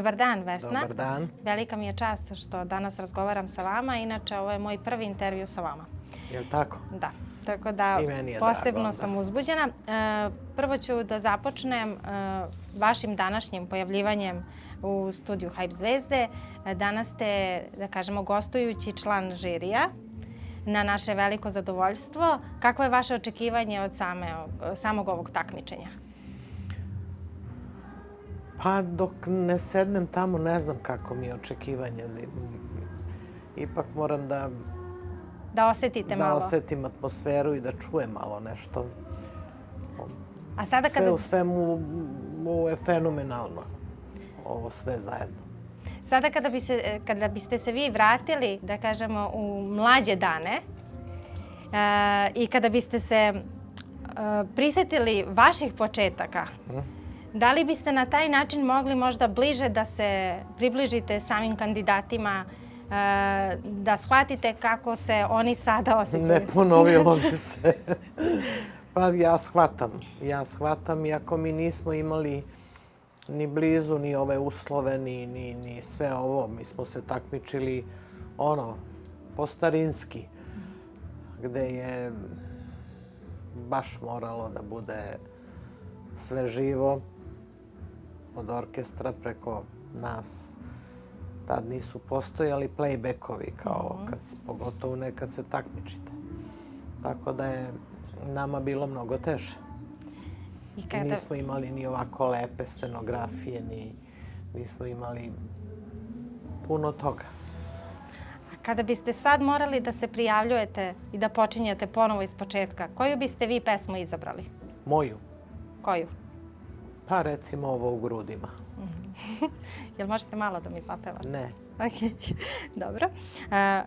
Dobar dan, Vesna. Dobar dan. Velika mi je čast što danas razgovaram sa vama. Inače, ovo je moj prvi intervju sa vama. Je li tako? Da. Tako da I meni je posebno drago, sam uzbuđena. Prvo ću da započnem vašim današnjim pojavljivanjem u studiju Hype zvezde. Danas ste, da kažemo, gostujući član žirija. Na naše veliko zadovoljstvo. Kako je vaše očekivanje od samog ovog takmičenja? Pa dok ne sednem tamo ne znam kako mi je očekivanje. Ipak moram Da osetite malo. Da osetim atmosferu i da čujem malo nešto. A sada Sve u svemu ovo je fenomenalno. Ovo sve zajedno. Sada kada biste se vi vratili, da kažemo, u mlađe dane i kada biste se prisetili vaših početaka, da li biste na taj način mogli možda bliže da se približite samim kandidatima, da shvatite kako se oni sada osjećaju? Ne ponovilo mi se. Pa ja shvatam, iako mi nismo imali ni blizu, ni ove uslove, ni sve ovo. Mi smo se takmičili po starinski, gde je baš moralo da bude sve živo, od orkestra preko nas. Tad nisu postojali playbackovi, pogotovo ne kad se takmičite. Tako da je nama bilo mnogo teže. I nismo imali ni ovako lepe scenografije, nismo imali puno toga. A kada biste sad morali da se prijavljujete i da počinjete ponovo iz početka, koju biste vi pesmu izabrali? Moju? Koju? Pa recimo ovo u grudima. Jel možete malo da mi zapevate? Ne. Dobro.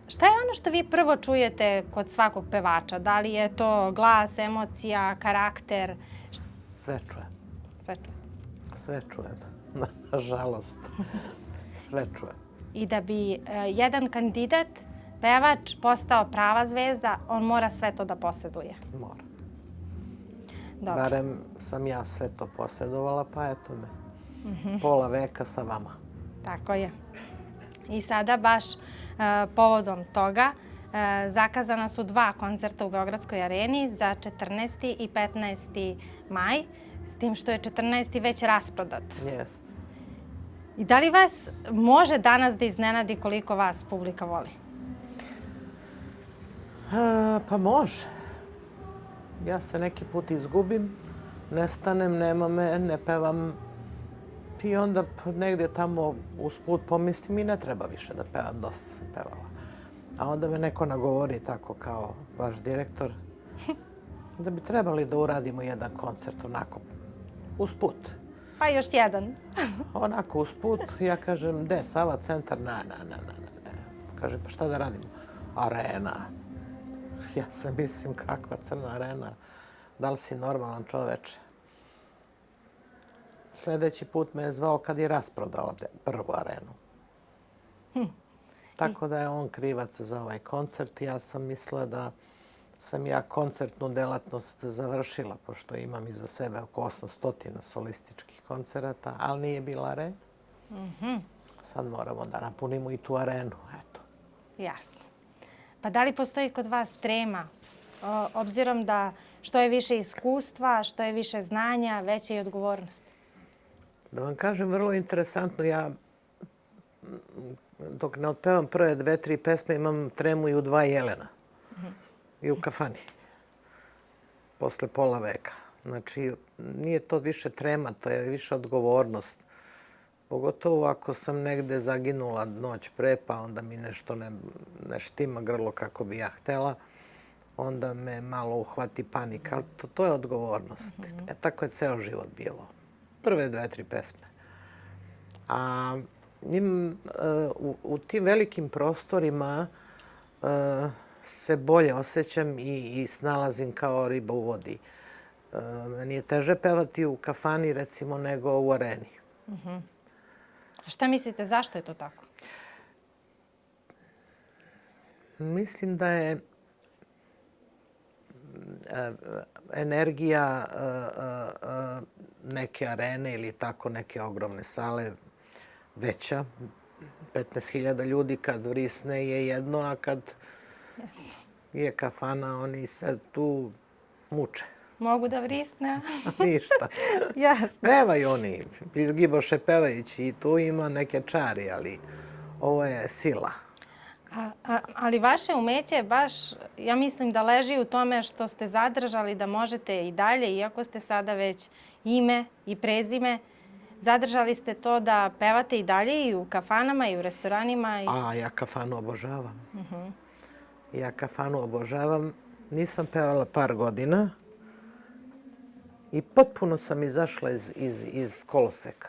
Šta je ono što vi prvo čujete kod svakog pevača? Da li je to glas, emocija, karakter? Sve čujem. Sve čujem? Sve čujem. Nažalost. Sve čujem. I da bi jedan kandidat, pevač, postao prava zvezda, on mora sve to da posjeduje? Mora. Dobro. Barem sam ja sve to posjedovala, pa eto me. Pola veka sa vama. Tako je. I sada baš povodom toga zakazana su 2 koncerta u Beogradskoj areni za 14. i 15. maj, s tim što je 14. već rasprodat. Jeste. I da li vas može danas da iznenadi koliko vas publika voli? Pa može. Ja se neki put izgubim, nestanem, nema me, ne pevam. I onda negdje tamo usput pomislim i ne treba više da pevam, dosta sam pevala. A onda me neko nagovori tako kao vaš direktor da bi trebali da uradimo jedan koncert onako usput. Pa još jedan. Onako usput, ja kažem, gde, Sava centar? Ne. Kaže, pa šta da radimo? Arena. Ja se mislim, kakva crna arena? Da li si normalan čoveče? Sljedeći put me je zvao kad je rasprodao prvu arenu. Tako da je on krivac za ovaj koncert. Ja sam mislila da sam ja koncertnu delatnost završila, pošto imam iza sebe oko 800 solističkih koncerata, ali nije bila arena. Sad moramo da napunimo i tu arenu. Eto. Jasno. Pa da li postoji kod vas trema? Obzirom da što je više iskustva, što je više znanja, veća i odgovornost. Da vam kažem, vrlo interesantno, ja dok ne otpevam prve 2-3 pesme imam tremu i u 2 jelena. I u kafani. Posle pola veka. Znači, nije to više trema, to je više odgovornost. Pogotovo ako sam negde zaginula noć pre, pa onda mi nešto ne štima grlo kako bi ja htela, onda me malo uhvati panika. Ali to je odgovornost. Tako je ceo život bilo. Prve 2-3 pesme. A u tim velikim prostorima se bolje osjećam i snalazim kao riba u vodi. Meni je teže pevati u kafani, recimo, nego u areni. A šta mislite, zašto je to tako? Mislim da je energija neke arene ili tako neke ogromne sale veća. 15.000 ljudi kad vrisne je jedno, a kad je kafana, oni se tu muče. Mogu da vrisne? Ništa. Jasno. Pevaju oni, izgiboše pevajući i tu ima neke čari, ali ovo je sila. Ali vaše umeće baš, ja mislim da leži u tome što ste zadržali da možete i dalje, iako ste sada već ime i prezime, zadržali ste to da pevate i dalje i u kafanama i u restoranima. A ja kafanu obožavam. Ja kafanu obožavam. Nisam pevala par godina i potpuno sam izašla iz koloseka.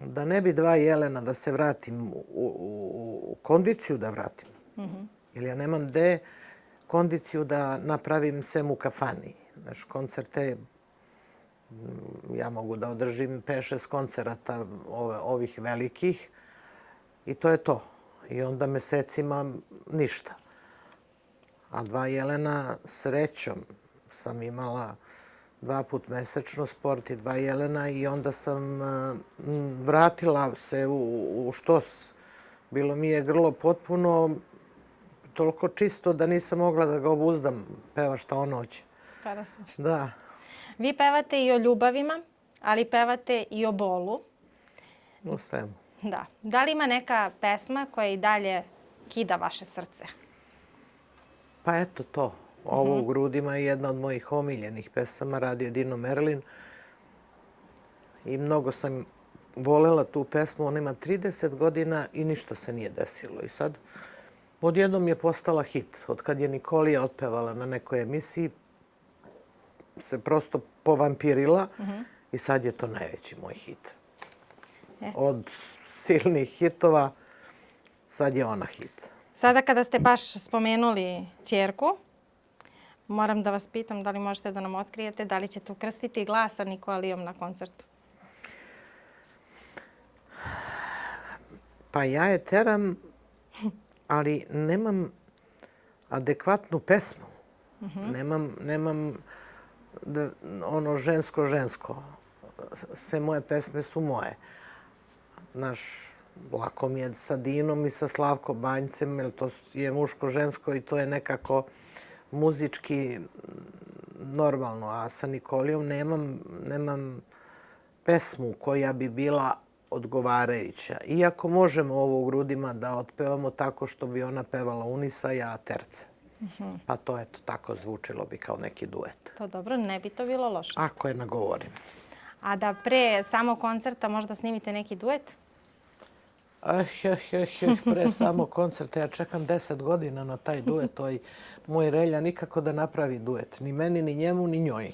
Da ne bi dva jelena da se vratim u kondiciju da vratim. Jer ja nemam gde kondiciju da napravim sem u kafani. Znaš, koncerte, ja mogu da održim 5-6 koncerata ovih velikih i to je to. I onda mesecima ništa. A dva jelena srećom sam imala 2 put mesečno sport i 2 jelena i onda sam vratila se u štos. Bilo mi je grlo potpuno toliko čisto da nisam mogla da ga obuzdam. Peva šta on hoće. Da. Vi pevate i o ljubavima, ali pevate i o bolu. U svemu. Da. Da li ima neka pesma koja i dalje kida vaše srce? Pa eto to. Ovo u grudima je jedna od mojih omiljenih pesama, radio Dino Merlin. I mnogo sam volela tu pesmu. Ona ima 30 godina i ništa se nije desilo. I sad odjednom je postala hit. Od kad je Nikolija otpevala na nekoj emisiji, se prosto povampirila i sad je to najveći moj hit. Od silnih hitova, sad je ona hit. Sada kada ste baš spomenuli ćerku, moram da vas pitam da li možete da nam otkrijete da li ćete ukrstiti glas sa Nikolijom na koncertu. Pa ja je teram, ali nemam adekvatnu pesmu. Nemam ono žensko. Sve moje pesme su moje. Znaš, lako mi je sa Dinom i sa Slavko Banjcem, jer to je muško-žensko i to je nekako muzički normalno. A sa Nikolijom nemam pesmu koja bi bila odgovarajuća. Iako možemo ovo u grudima da otpevamo tako što bi ona pevala unisa, ja terce. Pa to eto tako zvučilo bi kao neki duet. To dobro, ne bi to bilo loše. Ako je nagovorim. A da pre samog koncerta možda snimite neki duet? Pre samog koncerta ja čekam 10 godina na taj duet. Moj Relja nikako da napravi duet. Ni meni, ni njemu, ni njoj.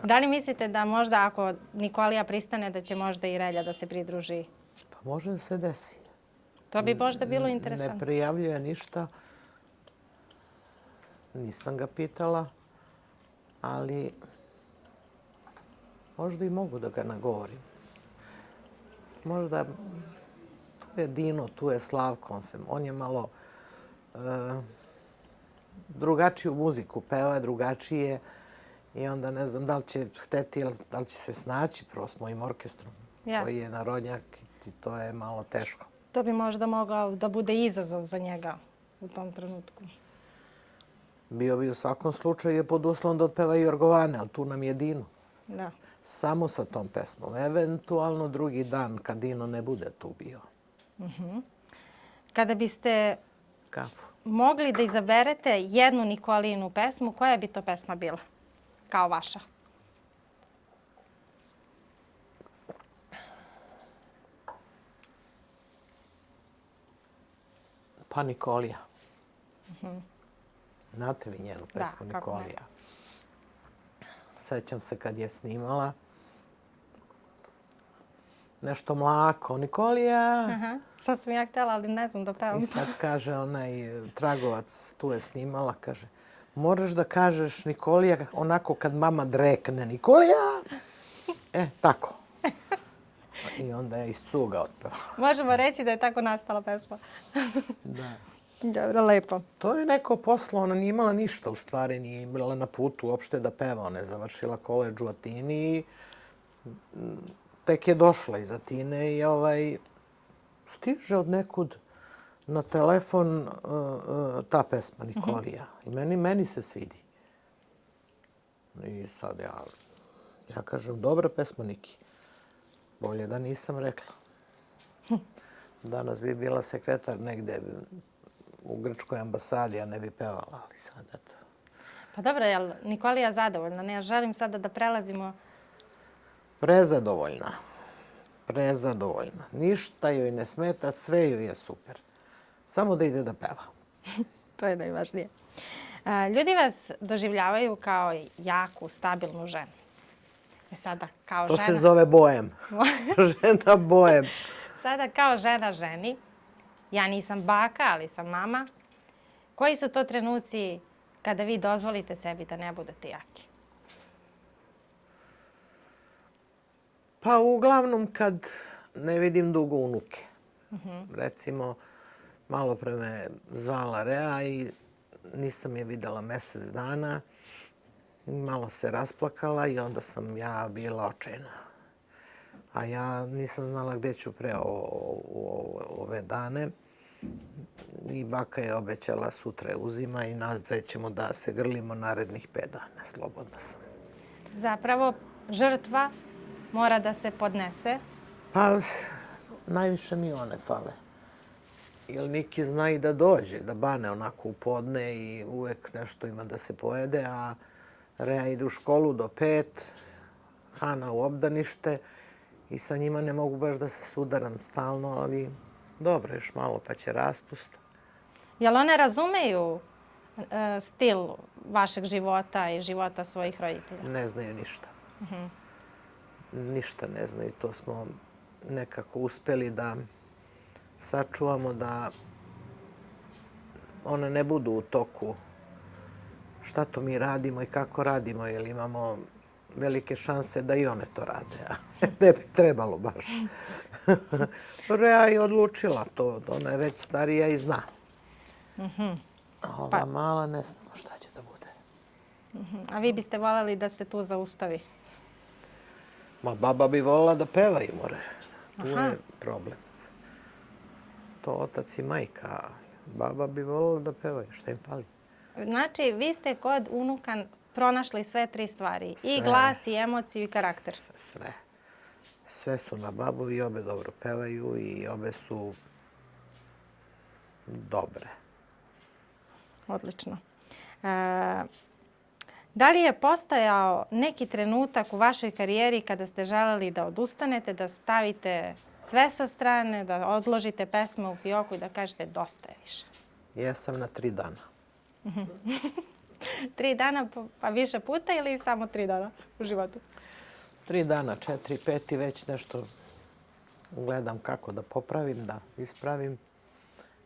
Da li mislite da možda ako Nikolija pristane da će možda i Relja da se pridruži? Pa može da se desi. To bi možda bilo interesantno. Ne prijavljuje ništa. Nisam ga pitala. Ali možda i mogu da ga nagovorim. Možda tu je Dino, tu je Slavko. On je malo drugačiju muziku peva, drugačije. I onda ne znam da li će hteti, da li će se snaći prvo s mojim orkestrom. Koji je narodnjak i to je malo teško. To bi možda mogao da bude izazov za njega u tom trenutku. Bio bi u svakom slučaju pod uslovom da otpeva i Jorgovane, ali tu nam je Dino. Da. Samo sa tom pesmom. Eventualno drugi dan kad Dino ne bude tu bio. Kada biste mogli da izaberete jednu Nikolijinu pesmu, koja bi to pesma bila kao vaša? Pa Nikolija. Znate vi njenu pesmu Nikolija? Sećam se kad je snimala. Nešto mlako. Nikolija! Sad sam ja htjela, ali ne znam da pevam. I sad kaže onaj Tragovac, tu je snimala, kaže moraš da kažeš Nikolija onako kad mama drekne. Nikolija! Tako. I onda je iz cuga otpevala. Možemo reći da je tako nastala pesma. Da. Dobro, lepo. To je neko poslo, ona nije imala ništa u stvari, nije imala na putu uopšte da peva. Ona je završila koledž u Atini i tek je došla iz Atine i stiže od nekud na telefon ta pesma Nikolija. I meni se svidi. I sad ja kažem, dobra pesma Niki. Bolje da nisam rekla. Danas bi bila sekretar negde u grčkoj ambasadi, a ne bi pevala, ali sad eto. Pa dobro, jel Nikolija zadovoljna? Ne želim sada da prelazimo. Prezadovoljna. Prezadovoljna. Ništa joj ne smeta, sve joj je super. Samo da ide da peva. To je najvažnije. Ljudi vas doživljavaju kao jaku, stabilnu ženu. Sada kao To žena... se zove bojem. Žena bojem. Sada kao žena ženi. Ja nisam baka, ali sam mama. Koji su to trenuci kada vi dozvolite sebi da ne budete jaki? Pa uglavnom kad ne vidim dugo unuke. Recimo, malo pre me zvala Rea i nisam je videla mjesec dana. Malo se rasplakala i onda sam ja bila očajna. A ja nisam znala gdje ću ove dane. I baka je obećala sutra je uzima i nas dve ćemo da se grlimo narednih 5 dana. Slobodna sam. Zapravo, žrtva mora da se podnese. Pa, najviše mi one fale. Jer Niki zna i da dođe, da bane onako u podne i uvek nešto ima da se pojede, a Rea ide u školu do 5, Hana u obdanište i sa njima ne mogu baš da se sudaram stalno, ali dobro, još malo pa će raspust. Jel one razumeju stil vašeg života i života svojih roditelja? Ne znaju ništa. Ništa ne znaju. To smo nekako uspeli da sačuvamo da one ne budu u toku šta to mi radimo i kako radimo, jer imamo velike šanse da i one to rade. A ne bi trebalo baš. Rea je odlučila to. Ona je već starija i zna. A ova mala ne znamo šta će da bude. A vi biste voljeli da se tu zaustavi? Ma baba bi voljela da peva i more. Tu je problem. To otac i majka. Baba bi voljela da pevaju. Šta im fali? Znači, vi ste kod unuka pronašli sve 3 stvari. I Sve. glas, i emociju, i karakter. Sve. Sve su na babu i obe dobro pevaju i obe su dobre. Odlično. Da li je postojao neki trenutak u vašoj karijeri kada ste želeli da odustanete, da stavite sve sa strane, da odložite pesme u fioku i da kažete dosta je više? Jesam na 3 dana. 3 dana pa više puta ili samo 3 dana u životu? 3 dana, 4, 5 i već nešto gledam kako da popravim, da ispravim.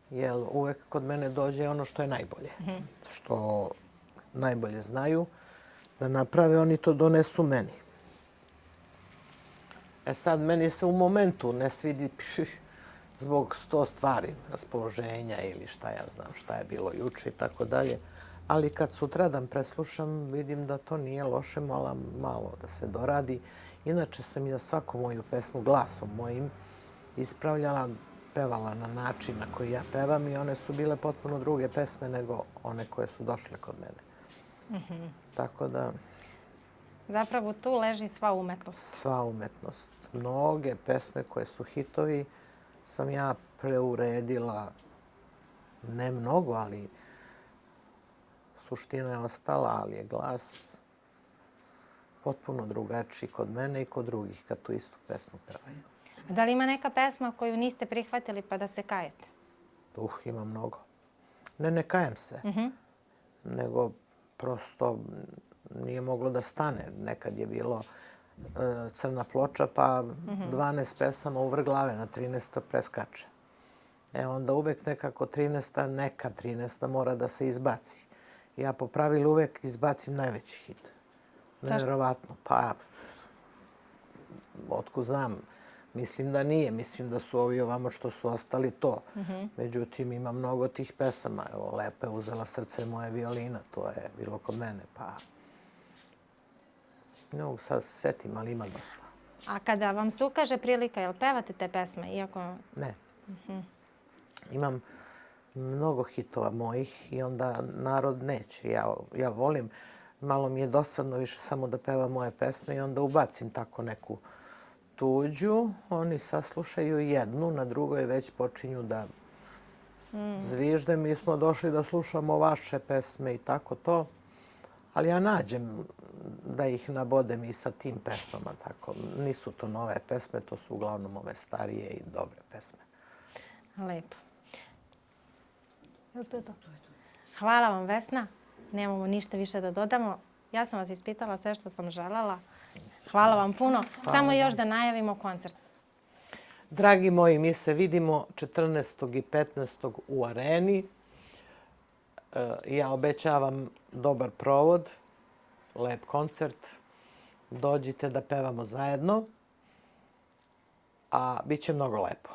Jer uvek kod mene dođe ono što je najbolje. Što najbolje znaju da naprave, oni to donesu meni. Sad, meni se u momentu ne svidi zbog 100 stvari, raspoloženja ili šta ja znam, šta je bilo juče i tako dalje. Ali kad sutradan preslušam, vidim da to nije loše, malo da se doradi. Inače sam ja svaku moju pesmu glasom mojim ispravljala, pevala na način na koji ja pevam i one su bile potpuno druge pesme nego one koje su došle kod mene. Tako da... Zapravo tu leži sva umetnost. Sva umetnost. Mnoge pesme koje su hitovi sam ja preuredila, ne mnogo, ali suština je ostala, ali je glas potpuno drugačiji kod mene i kod drugih kad tu istu pesmu pevaju. A da li ima neka pesma koju niste prihvatili pa da se kajete? Ima mnogo. Ne kajem se. Nego prosto nije moglo da stane. Nekad je bilo crna ploča pa 12 pesama uvrh glave, na 13. preskače. Onda uvek nekako 13. mora da se izbaci. Ja po pravilu uvek izbacim najveći hit. Nevjerovatno. Pa, otkud znam, mislim da nije. Mislim da su ovi ovamo što su ostali to. Međutim, ima mnogo tih pesama. Evo, Lepa je uzela srce moje violina. To je bilo kod mene. Pa, ne mogu sad se setim, ali ima dosta. A kada vam se ukaže prilika, jel pevate te pesme? Iako... Ne. Imam mnogo hitova mojih i onda narod neće. Ja volim, malo mi je dosadno više samo da pevam moje pesme i onda ubacim tako neku tuđu. Oni saslušaju jednu, na drugoj već počinju da zvižde. Mi smo došli da slušamo vaše pesme i tako to. Ali ja nađem da ih nabodem i sa tim pesmama. Tako. Nisu to nove pesme, to su uglavnom ove starije i dobre pesme. Lepo. Je li to je to? Hvala vam, Vesna. Nemamo ništa više da dodamo. Ja sam vas ispitala sve što sam želela. Hvala vam puno. Samo još da najavimo koncert. Dragi moji, mi se vidimo 14. i 15. u Areni. Ja obećavam dobar provod, lep koncert. Dođite da pevamo zajedno, a bit će mnogo lepo.